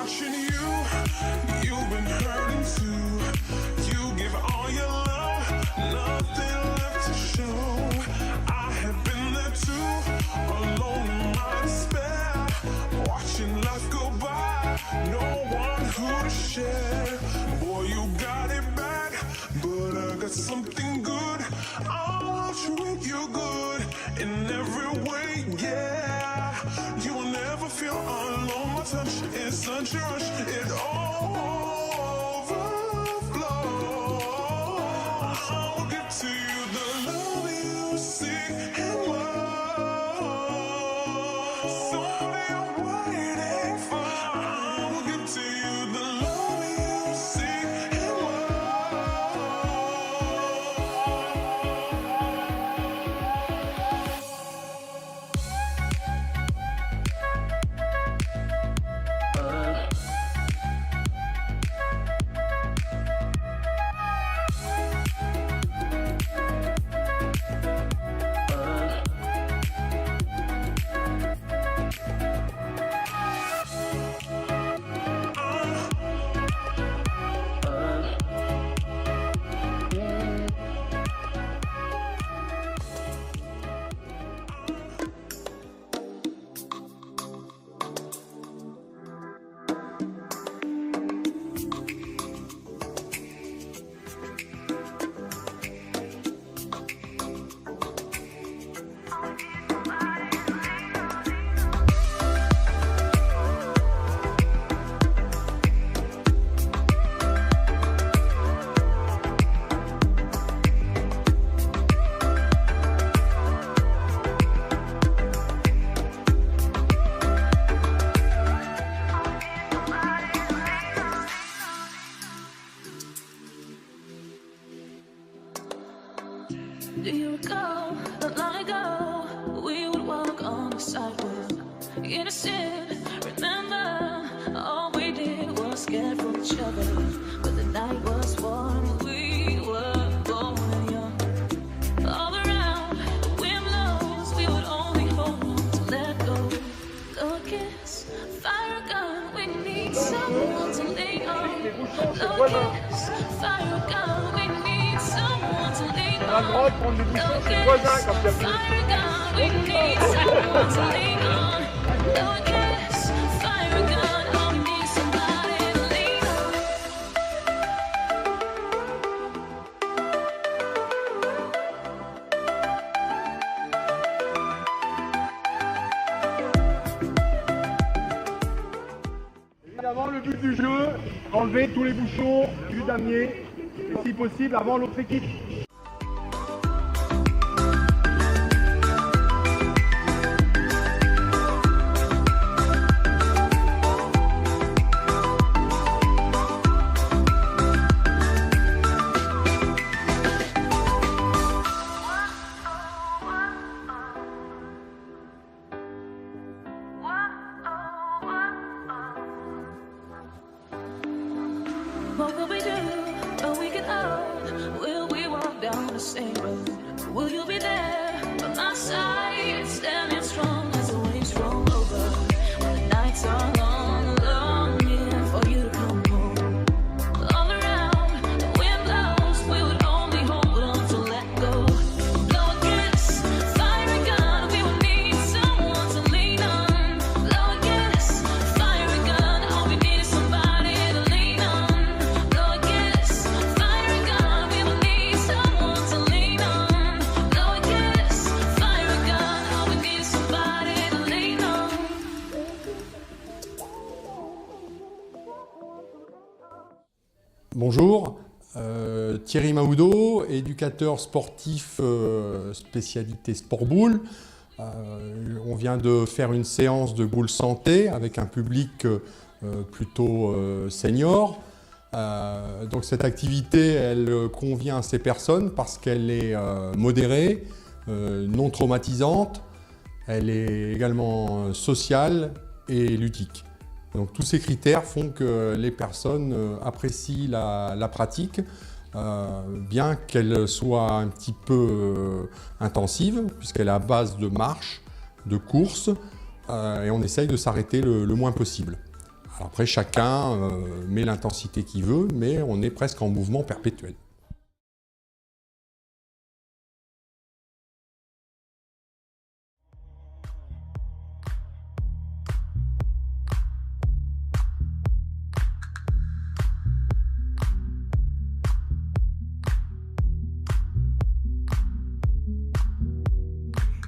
watching you. You've been hurting too. You give all your love, nothing left to show. I have been there too, alone in my despair, watching life go by, no one who to share. Boy, you got it back, but I got something good. I'll treat you good in every way, yeah. You will never feel alone. My touch is such a rush, it overflows. I will give to you the love you seek and love. Somebody I'm waiting for. I will give to you the love you seek and Do you recall not long ago we would walk on the sidewalk, innocent? Remember, all we did was scared for each other, but the night was warm. We were both young. All around, the wind blows. We would only hold on to let go. Blow a kiss, fire a gun. We need someone to lean on. Blow a kiss, fire a gun. We need someone to lean on. On a le droit de prendre des bouchons chez le voisin quand il y a plus. Évidemment, le but du jeu, enlever tous les bouchons du damier, et si possible avant l'autre équipe. What will we do a week old? Will we walk down the same road? Will you be there by my side, standing strong as the waves roll over? When the nights are long, longing for you to come home. All around, the wind blows. We would only hold on to let go. Blow a kiss, fire a gun. We would need someone to lean on. Blow a kiss, fire a gun. All we need is somebody to lean on. Blow a kiss, fire a gun. We would need someone to lean on. Blow a kiss, fire a gun. All we need is somebody to lean on. Bonjour, Thierry Mahoudeau, éducateur sportif spécialité sport boule. On vient de faire une séance de boule santé avec un public plutôt senior. Donc cette activité, elle convient à ces personnes parce qu'elle est modérée, non traumatisante, elle est également sociale et ludique. Donc tous ces critères font que les personnes apprécient la pratique, bien qu'elle soit un petit peu intensive, puisqu'elle est à base de marche, de course, et on essaye de s'arrêter le moins possible. Alors après, chacun met l'intensité qu'il veut, mais on est presque en mouvement perpétuel.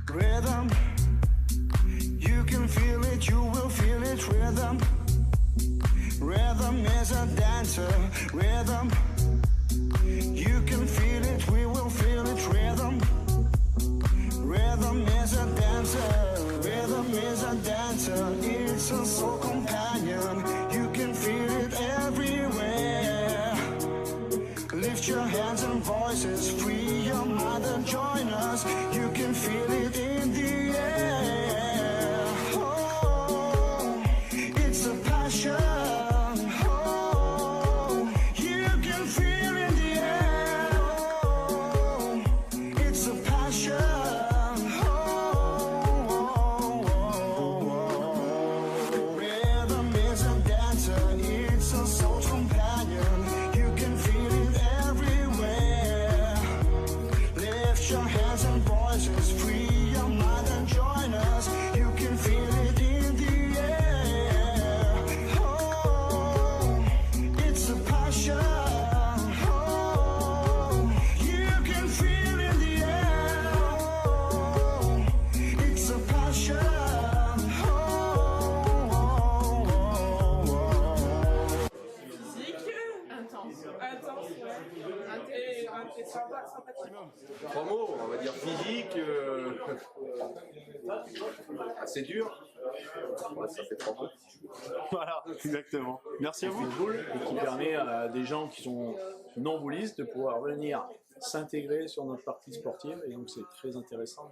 Rhythm, you can feel it, you will feel it. Rhythm, rhythm is a dancer. Rhythm, you can feel it, we will feel it. Rhythm, rhythm is a dancer. Rhythm is a dancer. It's a soul companion. You can feel it everywhere. Lift your hands and voices, free your mind and join us. You can feel it in the air. Oh, it's a passion. Oh, you can feel in the air. Oh, it's a passion. Rhythm is a dancer. It's a soul companion. You can feel it everywhere. Lift your hands and voices, free your mind and join us. You can feel it in the air. Oh, it's a passion. Oh, you can feel in the air. Oh, it's a passion. Intense, ouais. Et sympathique. Trois mots, on va dire physique, assez dur. Ouais, ça fait trois mots. Voilà, exactement. Merci à vous. Et qui permet à des gens qui sont non-boulistes de pouvoir venir s'intégrer sur notre partie sportive. Et donc c'est très intéressant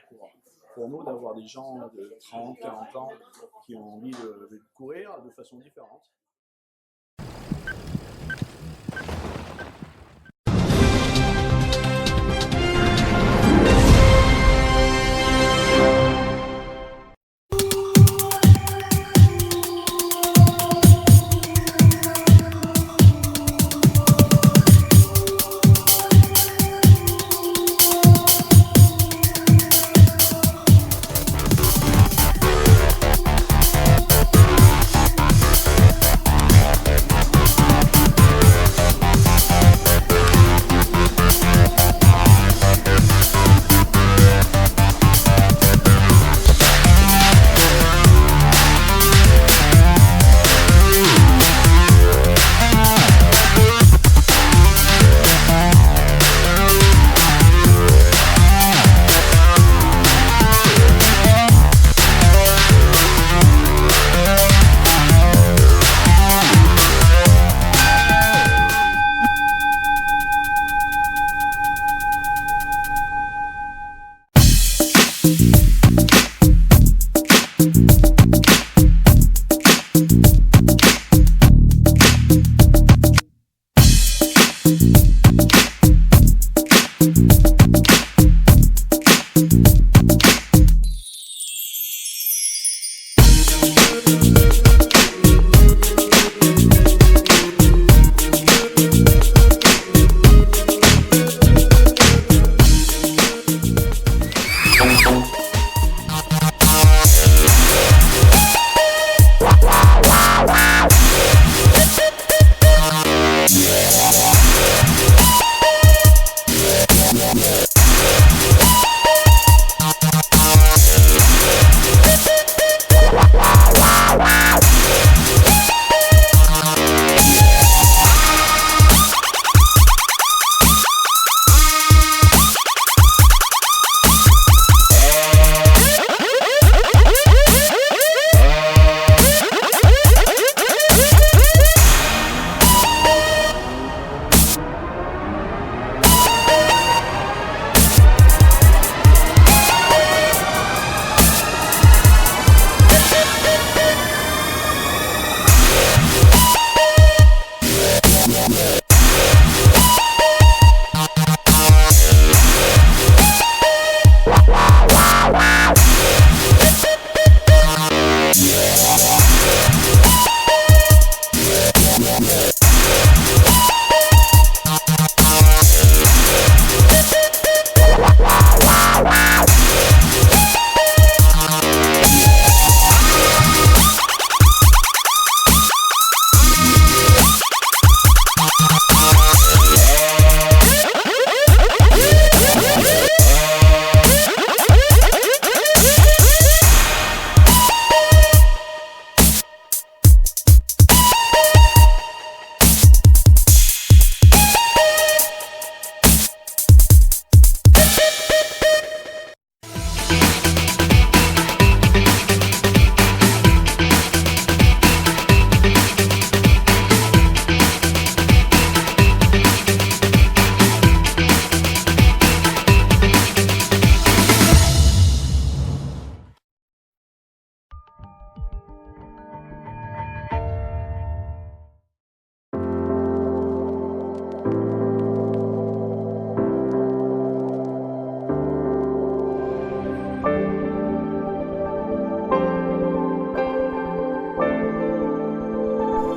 pour nous d'avoir des gens de 30, 40 ans qui ont envie de courir de façon différente.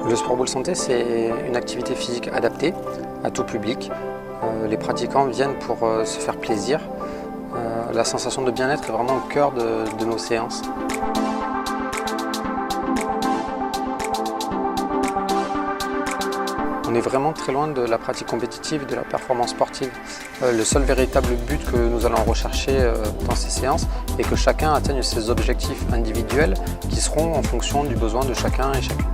Le sport boule santé, c'est une activité physique adaptée à tout public. Les pratiquants viennent pour se faire plaisir. La sensation de bien-être est vraiment au cœur de nos séances. On est vraiment très loin de la pratique compétitive, de la performance sportive. Le seul véritable but que nous allons rechercher dans ces séances est que chacun atteigne ses objectifs individuels qui seront en fonction du besoin de chacun et chacune.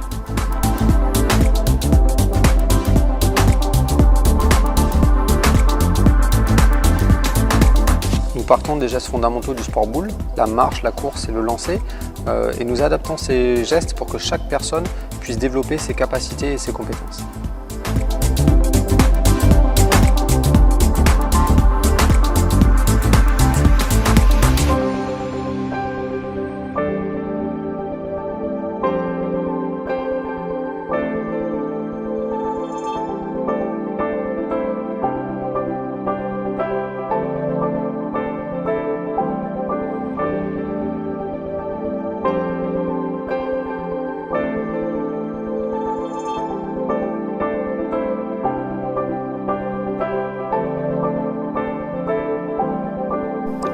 Nous partons des gestes fondamentaux du sport boule, la marche, la course et le lancer, et nous adaptons ces gestes pour que chaque personne puisse développer ses capacités et ses compétences.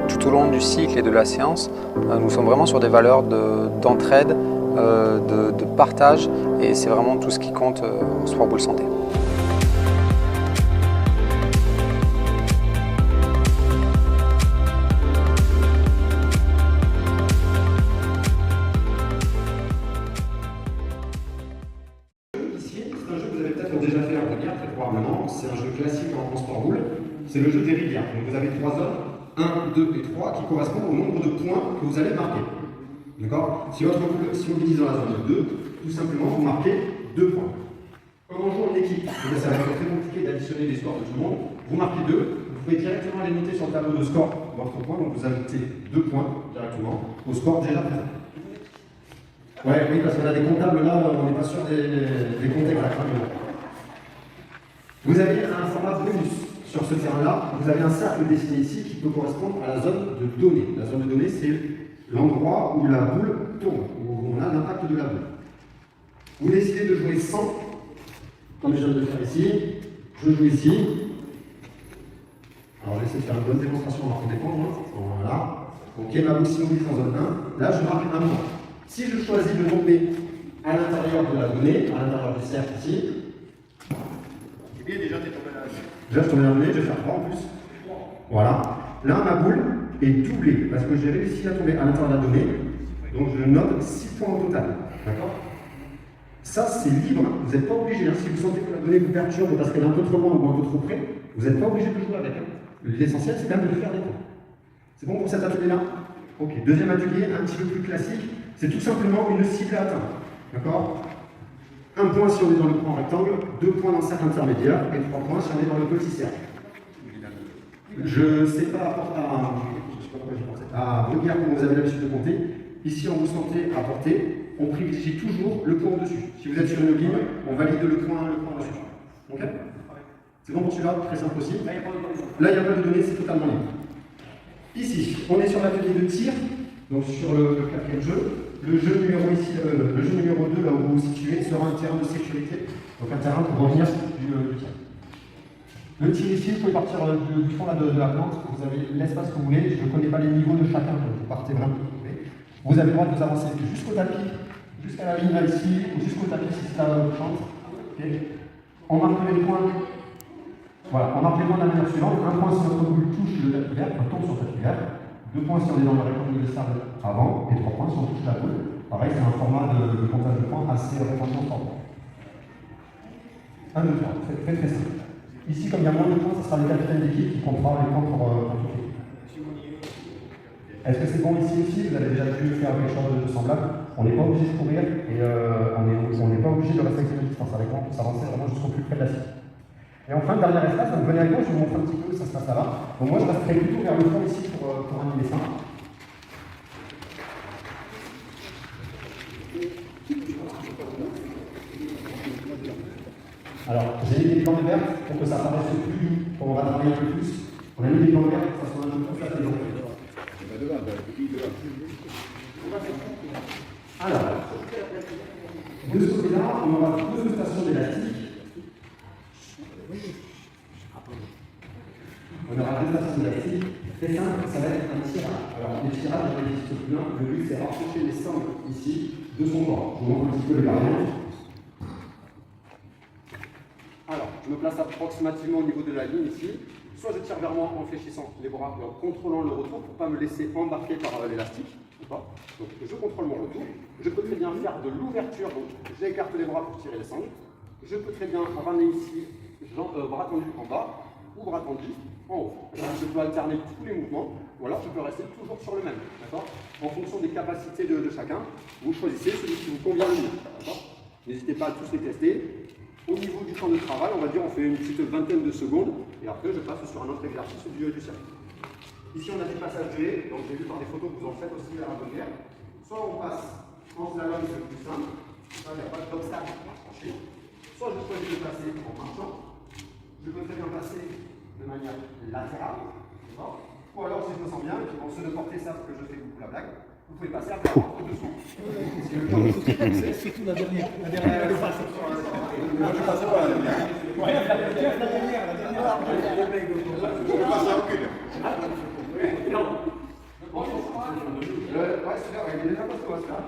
Tout au long du cycle et de la séance, nous sommes vraiment sur des valeurs d'entraide, de partage, et c'est vraiment tout ce qui compte au sport boule santé. Ici, c'est un jeu que vous avez peut-être déjà fait à Rivière, très probablement. C'est un jeu classique en sport boule. C'est le jeu des rivières. Donc vous avez 3 hommes, 1, 2 et 3, qui correspondent au nombre de points que vous allez marquer. D'accord? Si votre boule se mobilise dans la zone de 2, tout simplement, vous marquez 2 points. Comme on joue en équipe, ça va être très compliqué d'additionner les scores de tout le monde. Vous marquez 2, vous pouvez directement les noter sur le tableau de score votre point, donc vous ajoutez 2 points directement au score déjà présent. Ouais, oui, parce qu'on a des comptables là, on n'est pas sûr des comptes exacts. Vous avez un format bonus sur ce terrain-là. Vous avez un cercle dessiné ici qui peut correspondre à la zone de données. La zone de données, c'est l'endroit où la boule tourne, où on a l'impact de la boule. Vous décidez de jouer 100, comme je viens de le faire ici. Je joue ici. Alors, j'essaie de faire une bonne démonstration en marquant des points. Voilà. Ok, ma boule s'immobilise en zone 1. Là, je marque un point. Si je choisis de tomber à l'intérieur de la donnée, à l'intérieur du cercle ici, Et déjà, tu es tombé là. déjà je tombe dans la donnée, je vais faire 3 en plus. Voilà. Là, ma boule est doublée parce que j'ai réussi à tomber à l'intérieur de la donnée. Donc je note 6 points au total. D'accord? Ça, c'est libre. Vous n'êtes pas obligé. Hein. Si vous sentez que la donnée vous perturbe parce qu'elle est un peu trop loin ou un peu trop près, vous n'êtes pas obligé de jouer avec. L'essentiel, c'est quand même de faire des points. C'est bon pour cet atelier-là? Ok. Deuxième atelier, un petit peu plus classique. C'est tout simplement une cible à atteindre. D'accord? 1 point si on est dans le grand rectangle, 2 points dans le cercle intermédiaire et 3 points si on est dans le petit cercle. Je ne sais pas à regard comme vous avez l'habitude de compter. Ici, on vous sentez à portée, on privilégie toujours le point au-dessus. Si vous êtes sur une ligne, on valide le point dessus. Ok? C'est bon pour celui-là? Très simple aussi. Là, il n'y a pas de données, c'est totalement libre. Ici, on est sur l'atelier de tir, donc sur le 4e jeu. Le jeu numéro ici, le jeu numéro 2, là où vous vous situez, sera un terrain de sécurité, donc un terrain pour revenir du tir. Le tir ici, vous pouvez partir du fond là, de la plante, vous avez l'espace que vous voulez, je ne connais pas les niveaux de chacun, donc vous partez vraiment où vous voulez. Vous avez le droit de vous avancer jusqu'au tapis, jusqu'à la ligne là ici, ou jusqu'au tapis si c'est la plante. Okay. On marque les points. Voilà, on marque les points de la manière suivante. 1 point si notre boule touche le tapis vert, on tombe sur le tapis vert. 2 points si on est dans le rectangle de sable avant, et 3 points si on touche la boule. Pareil, c'est un format de comptage de points assez répandu en format. 1, 2, 3, très très simple. Ici, comme il y a moins de points, ce sera le capitaine d'équipe qui comptera les points pour toute l'équipe. Est-ce que c'est bon ici aussi? Vous avez déjà dû faire quelque chose de semblable. On n'est pas obligé de courir et on n'est pas obligé de respecter la distance avec moi, on peut s'avancer vraiment jusqu'au plus près de la cible. Et enfin, dernier espace, donc venez avec moi, je vais vous montrer un petit peu, ça se passe là-bas. Donc moi, je resterai plutôt vers le fond ici pour animer ça. Alors, j'ai mis des plans verts pour que ça apparaisse plus doux, pour qu'on va travailler un peu plus. On a mis des plans verts pour que ça soit un peu plus flat. Alors, De ce côté-là, on aura deux stations d'élastique. On aura deux stations d'élastique. Très simple, ça va être un tirage. Alors, les tirages, il n'existe plus un. Le but, c'est rapprocher les sangles ici de son corps. Je vous montre un petit peu le variant. Alors, je me place approximativement au niveau de la ligne ici. Soit je tire vers moi en fléchissant les bras et en contrôlant le retour pour ne pas me laisser embarquer par l'élastique. Donc je contrôle mon retour. Je peux très bien faire de l'ouverture, donc j'écarte les bras pour tirer les sangles. Je peux très bien ramener ici, bras tendus en bas ou bras tendus en haut. Je peux alterner tous les mouvements, ou alors je peux rester toujours sur le même. En fonction des capacités de chacun, vous choisissez celui qui vous convient le mieux. N'hésitez pas à tous les tester. Au niveau du temps de travail, on va dire on fait une petite vingtaine de secondes et après je passe sur un autre exercice du circuit. Ici on a des passages G, donc j'ai vu par des photos que vous en faites aussi à la bonne guerre. Soit on passe en slalom, c'est le plus simple, ça il n'y a pas d'obstacle à franchir. Soit je choisis de passer en marchant, je peux très bien passer de manière latérale, ou alors si je me sens bien, et puis ceux de porter savent que je fais beaucoup la blague, vous pouvez passer à plat au-dessous. C'est surtout la dernière. La dernière, elle est pas. Moi, je passe pas la dernière. Ouais, la dernière. Je passe à aucune. Non. Ouais, c'est là, il est déjà passé au là.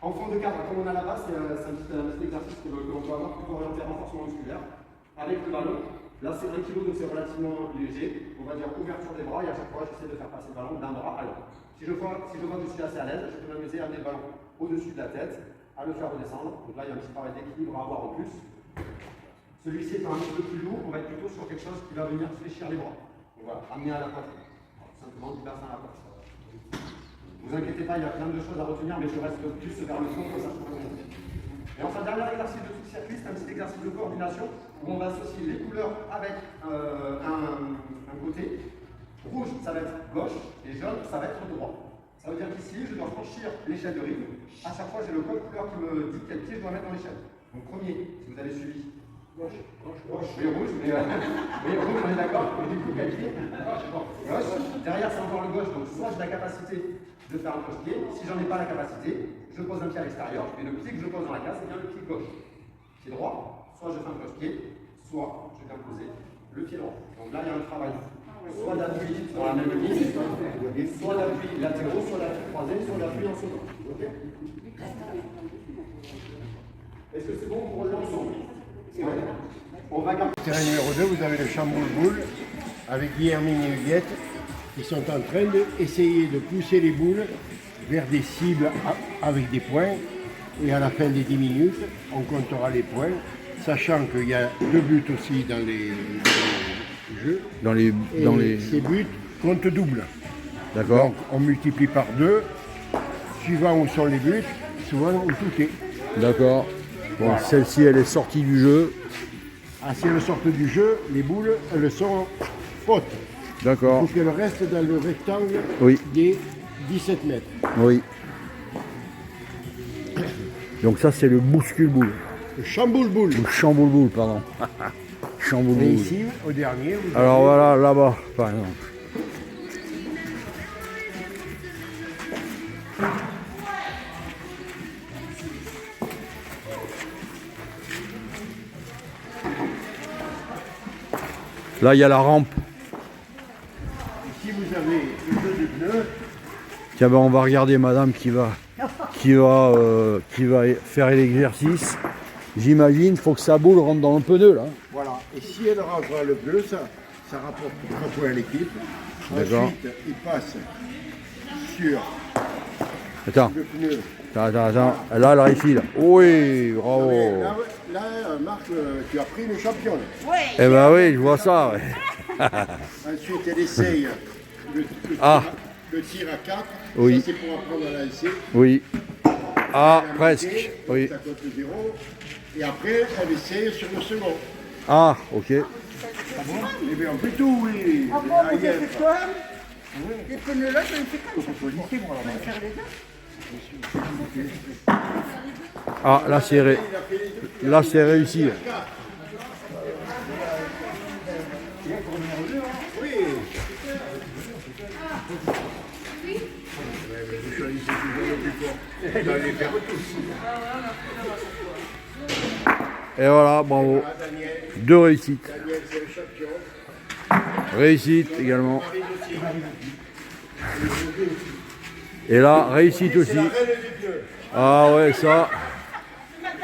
En fond de cadre, comme on a la base, c'est un petit exercice que l'on peut avoir pour orienter renforcement musculaire. Avec le ballon, là c'est 1 kg, donc c'est relativement léger. On va dire ouverture des bras et à chaque fois j'essaie de faire passer le ballon d'un bras à l'autre. Si je vois que je suis assez à l'aise, je peux m'amuser à amener le ballon au-dessus de la tête, à le faire redescendre. Donc là, il y a un petit travail d'équilibre à avoir en plus. Celui-ci est un petit peu plus lourd, on va être plutôt sur quelque chose qui va venir fléchir les bras. Donc voilà, amener à la poitrine. Simplement du bassin à la poitrine. Ne vous inquiétez pas, il y a plein de choses à retenir, mais je reste plus vers le fond, comme ça je pourrais monter. Et enfin, dernier exercice de tout le circuit, c'est un petit exercice de coordination où on va associer les couleurs avec un côté. Rouge, ça va être gauche, et jaune, ça va être droit. Ça veut dire qu'ici, je dois franchir l'échelle de rythme. À chaque fois, j'ai le code couleur qui me dit quel pied je dois mettre dans l'échelle. Donc, premier, si vous avez suivi, gauche, mais rouge, mais rouge, on est d'accord. Et du coup, quel pied? Gauche. Derrière, c'est encore le gauche, donc soit j'ai la capacité de faire un cloche-pied. Si j'en ai pas la capacité, je pose un pied à l'extérieur, et le pied que je pose dans la case, c'est bien le pied gauche. Pied droit, soit je fais un cloche-pied, soit je viens poser le pied droit. Donc là, il y a un travail. Soit d'appui dans la même ligne, et soit d'appui latéraux, soit d'appui croisé, soit d'appui en sautant. Okay. Est-ce que c'est bon pour l'ensemble? On va garder. Terrain numéro 2, vous avez le chamboule-boule avec Guillermine et Huguette qui sont en train d'essayer de pousser les boules vers des cibles avec des points. Et à la fin des 10 minutes, on comptera les points, sachant qu'il y a 2 buts aussi dans les jeux. Ces buts comptent double. D'accord. Donc on multiplie par 2, suivant où sont les buts, souvent où tout est. D'accord. Bon, voilà. Celle-ci, elle est sortie du jeu. Ah, si elles sortent du jeu, les boules, elles sont fautes. D'accord. Il faut qu'elles restent dans le rectangle des 17 mètres. Oui. Donc ça, c'est le bouscule-boule. Le chamboule-boule. Le chamboule-boule, pardon. Chamboule-boule. Et ici, au dernier, vous alors avez... voilà, là-bas, par exemple. Là, il y a la rampe. Ici, vous avez le jeu du pneu. Tiens, ben, on va regarder madame qui va faire l'exercice. J'imagine, il faut que sa boule rentre dans le pneu, là. Voilà. Et si elle rentre dans le pneu, ça rapporte 3 points à l'équipe. Ensuite, il passe sur le pneu. Attends. Là, elle réfile. Oui, bravo. Là, Marc, tu as pris le champion. Oui. Eh ben oui, je vois ça. Ouais. Ensuite, elle essaye le tir à 4. Oui. Ça, c'est pour apprendre à lancer. Oui. Ah, presque. Oui. Ça compte 0. Et après, elle essaye sur le second. Ah, ok. Ah bon? Eh bien, on fait tout, oui. Ah bon, vous avez fait quoi? Les pneus là, je ne fais pas. On va faire les deux. Ah, là c'est réussi. Oui. Vous choisissez toujours le plus fort. doit les faire tous. Et voilà, bravo. 2 réussites. Daniel, c'est le champion. Réussite également. Et là, réussite aussi. C'est la reine du pneu. Ah ouais, ça,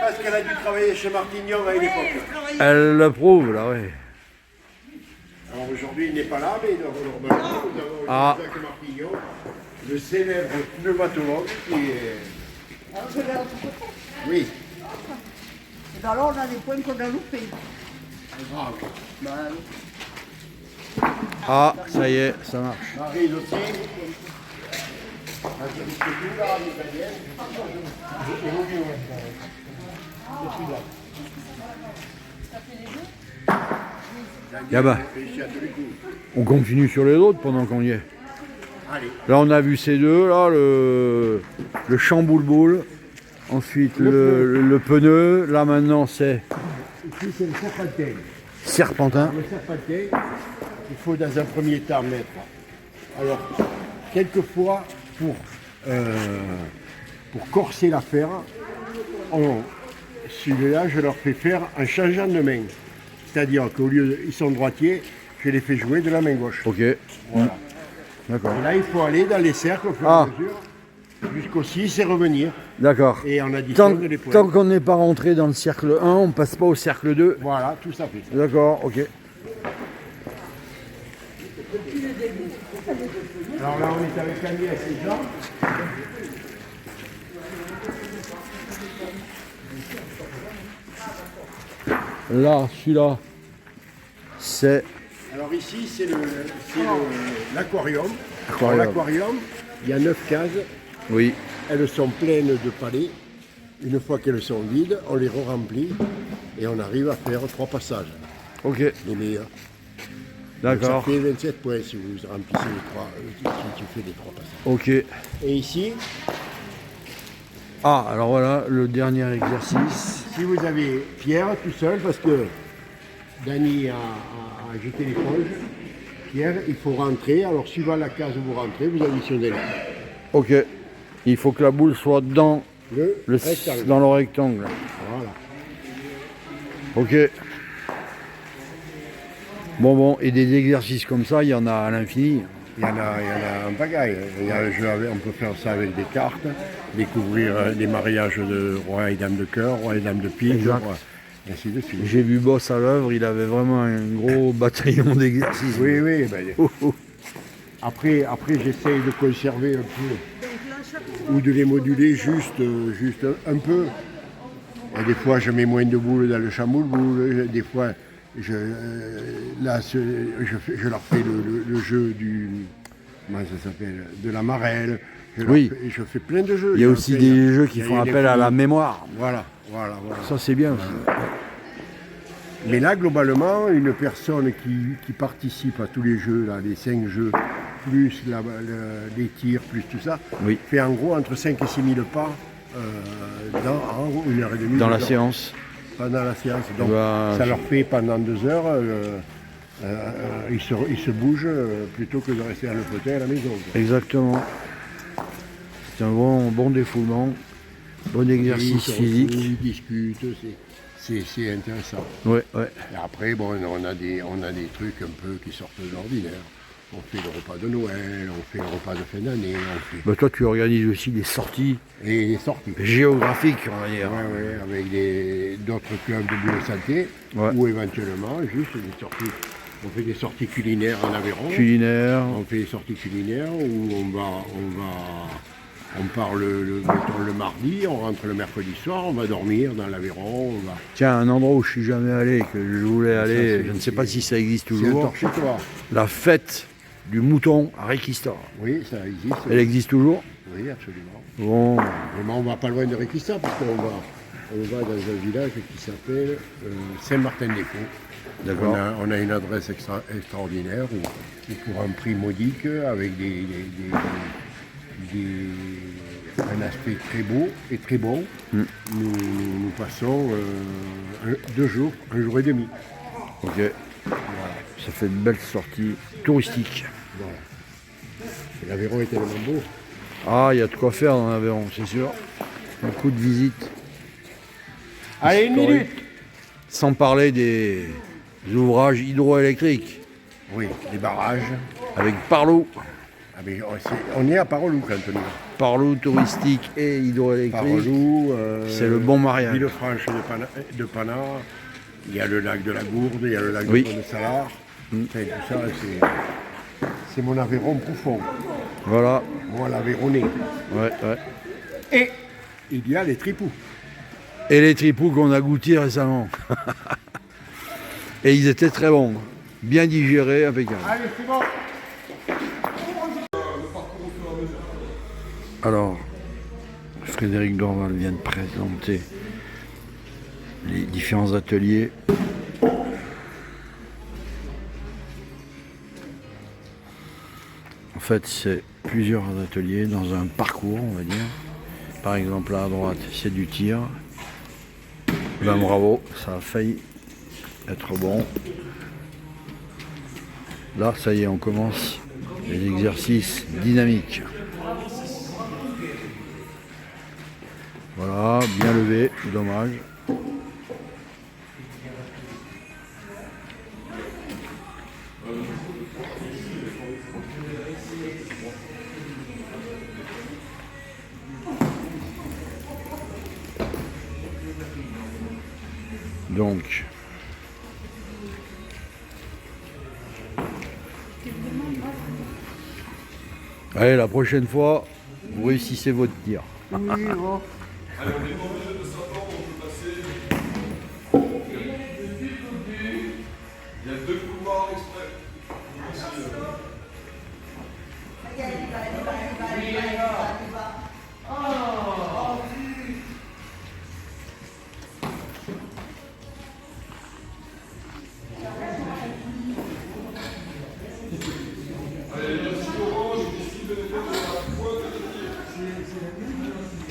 Parce qu'elle a dû travailler chez Martignon à une époque. elle le prouve là, ouais. Alors aujourd'hui, il n'est pas là, mais normalement, nous avons Jacques Martignon, le célèbre pneumatologue qui est... Oui. Et ben alors, on a des points qu'on a loupés. Grave. Ah, ça y est, ça marche. Marie aussi. La directrice tout là, l'italienne. Ah bah, on continue sur les autres pendant qu'on y est. Allez. Là, on a vu ces deux, là, le chamboule-boule, ensuite le pneu, là maintenant c'est Ici, c'est le serpentin. serpentin. Le serpentin, il faut dans un premier temps mettre. Alors, quelquefois, pour corser l'affaire, celui-là, je leur fais faire en changeant de main. C'est-à-dire qu'au lieu, ils sont droitiers, je les fais jouer de la main gauche. Ok. Voilà. D'accord. Et là, il faut aller dans les cercles au fur et à mesure, jusqu'au 6 et revenir. D'accord. Et on additionne les points. Tant qu'on n'est pas rentré dans le cercle 1, on passe pas au cercle 2. Voilà, tout ça fait. D'accord, ok. Alors là, on est avec Agnès et Jean. Là, celui-là, c'est Alors ici, c'est l'aquarium. Aquarium. Dans l'aquarium, il y a 9 cases. Oui. Elles sont pleines de palets. Une fois qu'elles sont vides, on les re-remplit et on arrive à faire 3 passages. Ok. Les meilleurs. D'accord. Donc ça fait 27 points si vous remplissez les 3, si tu fais les 3 passages. Ok. Et ici, Ah, alors voilà, le dernier exercice. si vous avez Pierre tout seul, parce que Dany a jeté l'éponge, Pierre, il faut rentrer. Alors suivant la case où vous rentrez, vous additionnez là. Ok. Il faut que la boule soit dans Le rectangle. dans le rectangle. Voilà. Ok. Bon, et des exercices comme ça, il y en a à l'infini. Il y en a en pagaille. On peut faire ça avec des cartes, découvrir les mariages de roi et dame de cœur, roi et dame de pique, Exact. et ainsi de suite. J'ai vu Boss à l'œuvre, il avait vraiment un gros bataillon d'exercices. Oui, oui. Après j'essaye de conserver un peu, ou de les moduler juste un peu. Et des fois, je mets moins de boules dans le chamboule-boule. Des fois, je leur fais le jeu du... Comment ça s'appelle? De la marelle. Je fais plein de jeux. Il y a aussi des jeux qui font appel à la mémoire. Voilà. Ça, c'est bien aussi. Mais là, globalement, une personne qui participe à tous les jeux, là, les 5 jeux, plus les tirs, plus tout ça, fait en gros entre 5 et 6 000 pas en 1h30. Dans la séance. Pendant la séance. Donc ça leur fait pendant 2 heures, ils se bougent plutôt que de rester dans le fauteuil à la maison. Exactement. C'est un bon défoulement, bon exercice physique. Ils discutent, c'est intéressant. Ouais. Et après, bon, on a des trucs un peu qui sortent de l'ordinaire. On fait le repas de Noël, on fait le repas de fin d'année. Bah toi, tu organises aussi des sorties, géographiques, on va dire. Oui, avec d'autres clubs de bio-santé, ou éventuellement juste des sorties. On fait des sorties culinaires en Aveyron. On fait des sorties culinaires où on part le mardi, on rentre le mercredi soir, on va dormir dans l'Aveyron. Tiens, un endroit où je suis jamais allé, que je voulais aller, je ne sais pas si ça existe toujours. C'est un chez toi. La fête du mouton à Réquistor. Oui, ça existe. Elle existe toujours? Oui, absolument. Bon. Vraiment, on va pas loin de Réquistor parce qu'on va dans un village qui s'appelle Saint-Martin-des-Faux. D'accord. On a une adresse extraordinaire où pour un prix modique, avec un aspect très beau et très bon, nous passons 2 jours, 1 jour et demi. Ok. Voilà. Ça fait une belle sortie touristique. Voilà. L'Aveyron est tellement beau. Ah, il y a de quoi faire dans l'Aveyron, c'est sûr. Beaucoup de visites. Allez, une minute. Sans parler des ouvrages hydroélectriques. Oui, les barrages. Avec Parlou. Ah, mais on est à Parolou quand même. Parlou touristique et hydroélectrique. Parolou, c'est le bon mariage. Villefranche de Panard. Il y a le lac de la Gourde, il y a le lac Oui. de Salard. Tout ça, c'est mon Aveyron profond. Voilà. Moi, l'Aveyronais. Ouais. Et il y a les tripous. Et les tripous qu'on a goûtés récemment. Et ils étaient très bons. Bien digérés, impeccable. Allez, c'est bon. Alors, Frédéric Dorval vient de présenter les différents ateliers. En fait, c'est plusieurs ateliers dans un parcours, on va dire. Par exemple, là à droite, c'est du tir. Ben bravo, ça a failli être bon. Là, ça y est, on commence les exercices dynamiques. Voilà, bien levé, dommage. Donc, allez, la prochaine fois, vous réussissez votre tir. Oui, bon. Allez, on est pas obligé de s'attendre, on peut passer. Il y a 2 couloirs exprès.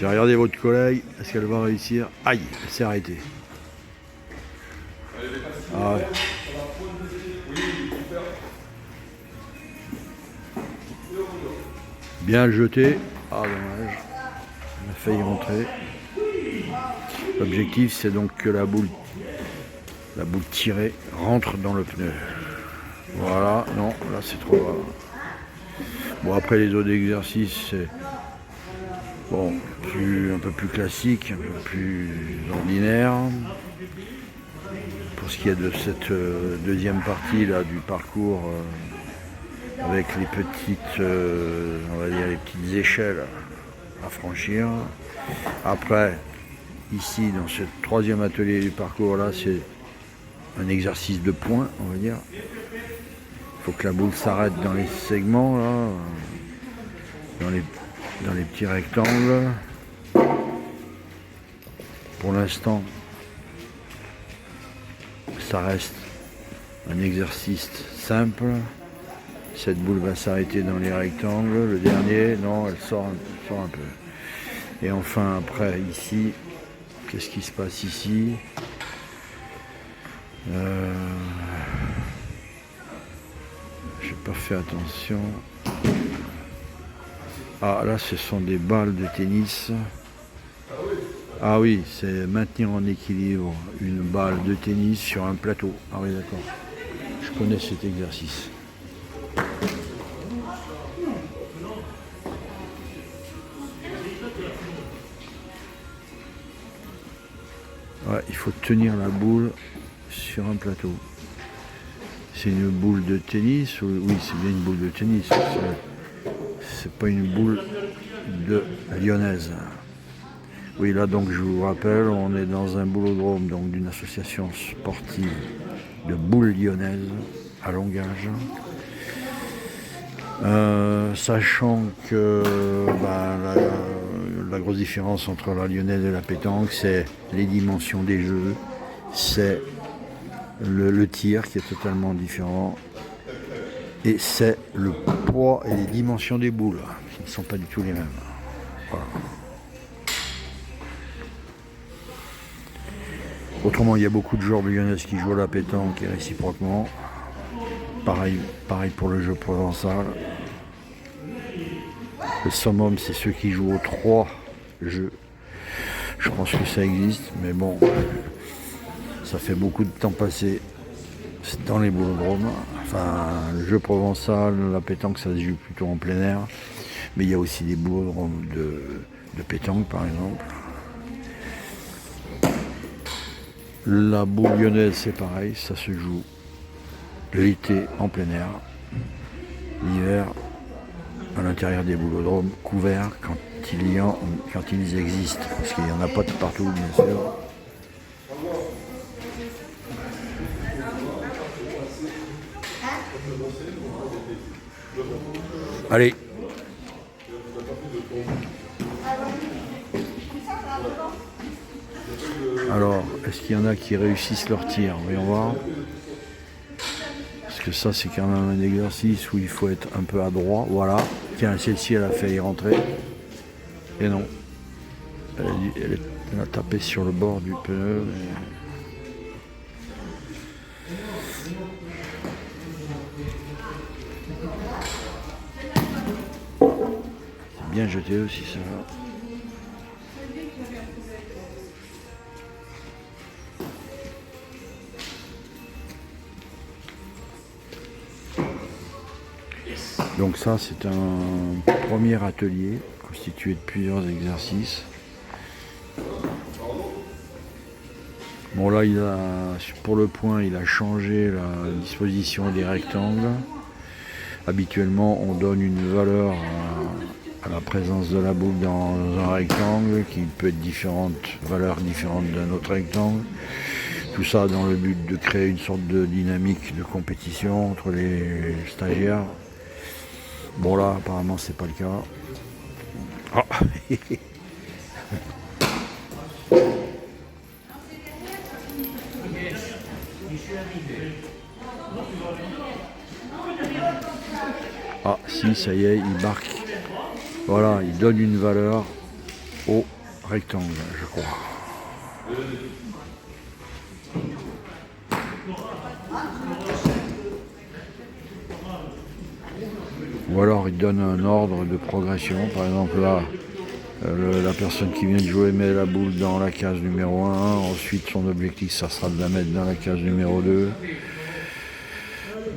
Regardez votre collègue, est-ce qu'elle va réussir? Aïe, elle s'est arrêtée. Ah ouais. Bien jeté. Ah dommage. On a failli rentrer. L'objectif c'est donc que la boule tirée rentre dans le pneu. Voilà, non, là c'est trop bas. Bon après les autres exercices c'est bon, un peu plus classique, un peu plus ordinaire. Pour ce qui est de cette deuxième partie là du parcours avec les petites, on va dire les petites échelles à franchir. Après, ici dans ce troisième atelier du parcours là, c'est un exercice de points, on va dire. Il faut que la boule s'arrête dans les segments là, dans les petits rectangles. Pour l'instant, ça reste un exercice simple. Cette boule va s'arrêter dans les rectangles. Le dernier, non, elle sort un peu. Et enfin, après, ici, qu'est-ce qui se passe ici? J'ai pas fait attention. Ah là ce sont des balles de tennis. Ah oui, c'est maintenir en équilibre une balle de tennis sur un plateau. Ah oui d'accord. Je connais cet exercice. Ouais, il faut tenir la boule sur un plateau. C'est une boule de tennis, oui c'est bien une boule de tennis. C'est pas une boule de lyonnaise. Oui, là donc je vous rappelle, on est dans un boulodrome donc d'une association sportive de boules lyonnaises à Longage. Sachant que la grosse différence entre la lyonnaise et la pétanque, c'est les dimensions des jeux, c'est le tir qui est totalement différent. Et c'est le poids et les dimensions des boules qui ne sont pas du tout les mêmes. Voilà. Autrement, il y a beaucoup de joueurs de lyonnaises qui jouent à la pétanque et réciproquement. Pareil pour le jeu provençal. Le summum, c'est ceux qui jouent aux 3 jeux. Je pense que ça existe, mais bon, ça fait beaucoup de temps passé dans les boulodromes. Enfin, le jeu provençal, la pétanque, ça se joue plutôt en plein air. Mais il y a aussi des boulodromes de pétanque, par exemple. La boule lyonnaise, c'est pareil, ça se joue l'été en plein air, l'hiver à l'intérieur des boulodromes couverts quand ils existent, parce qu'il n'y en a pas de partout, bien sûr. Allez. Alors, est-ce qu'il y en a qui réussissent leur tir? Voyons voir. Parce que ça, c'est quand même un exercice où il faut être un peu adroit. Voilà. Tiens, celle-ci, elle a failli rentrer. Et non. Elle a tapé sur le bord du pneu. C'est bien jeté aussi, ça va. Donc ça, c'est un premier atelier constitué de plusieurs exercices. Bon là, pour le point, il a changé la disposition des rectangles. Habituellement, on donne une valeur à la présence de la boule dans un rectangle qui peut être valeurs différentes d'un autre rectangle. Tout ça dans le but de créer une sorte de dynamique de compétition entre les stagiaires. Bon là, apparemment, c'est pas le cas. Oh. Ah si, ça y est, il marque. Voilà, il donne une valeur au rectangle, je crois. Ou alors il donne un ordre de progression. Par exemple là, la personne qui vient de jouer met la boule dans la case numéro 1. Ensuite son objectif, ça sera de la mettre dans la case numéro 2.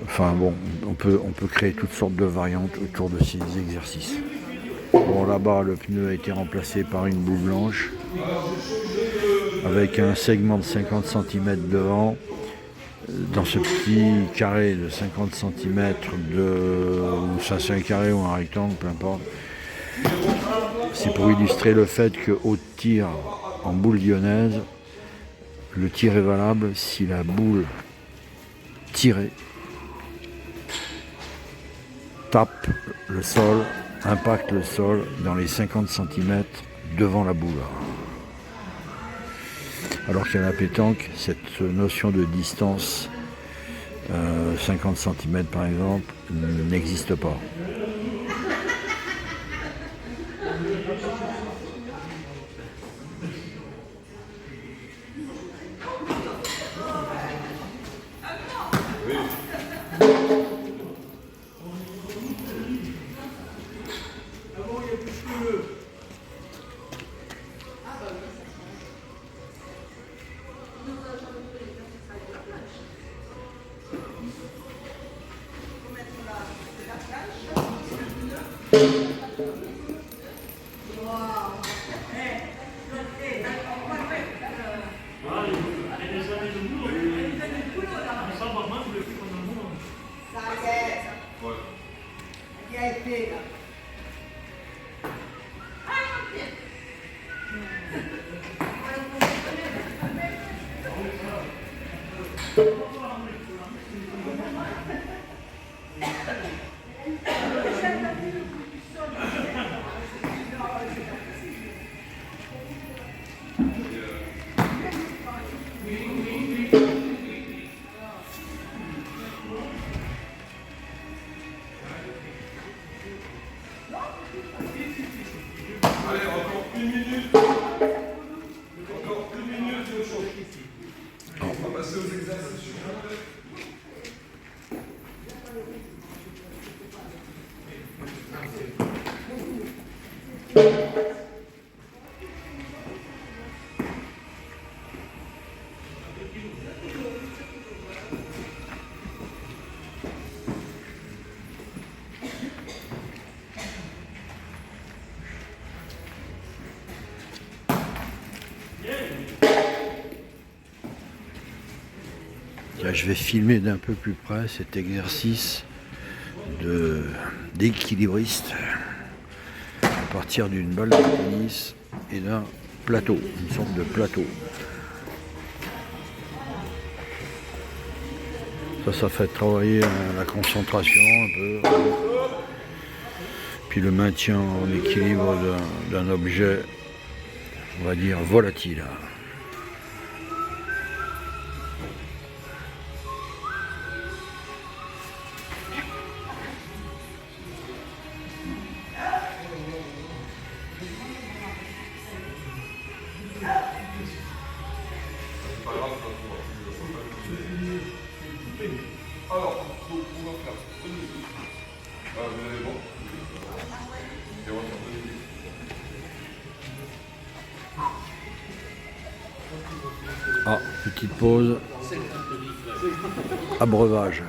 Enfin bon, on peut créer toutes sortes de variantes autour de ces exercices. Bon, là-bas, le pneu a été remplacé par une boule blanche avec un segment de 50 cm devant. Dans ce petit carré de 50 cm, ou ça c'est un carré ou un rectangle, peu importe. C'est pour illustrer le fait qu'au tir en boule lyonnaise, le tir est valable si la boule tirée tape le sol, impacte le sol dans les 50 cm devant la boule. Alors qu'à la pétanque, cette notion de distance, 50 cm par exemple, n'existe pas. On va passer aux exercices. Tiens, je vais filmer d'un peu plus près cet exercice d'équilibriste à partir d'une balle de tennis et d'un plateau, une sorte de plateau. Ça fait travailler la concentration un peu, puis le maintien en équilibre d'un objet, on va dire, volatile. Ah, petite pause. Abreuvage.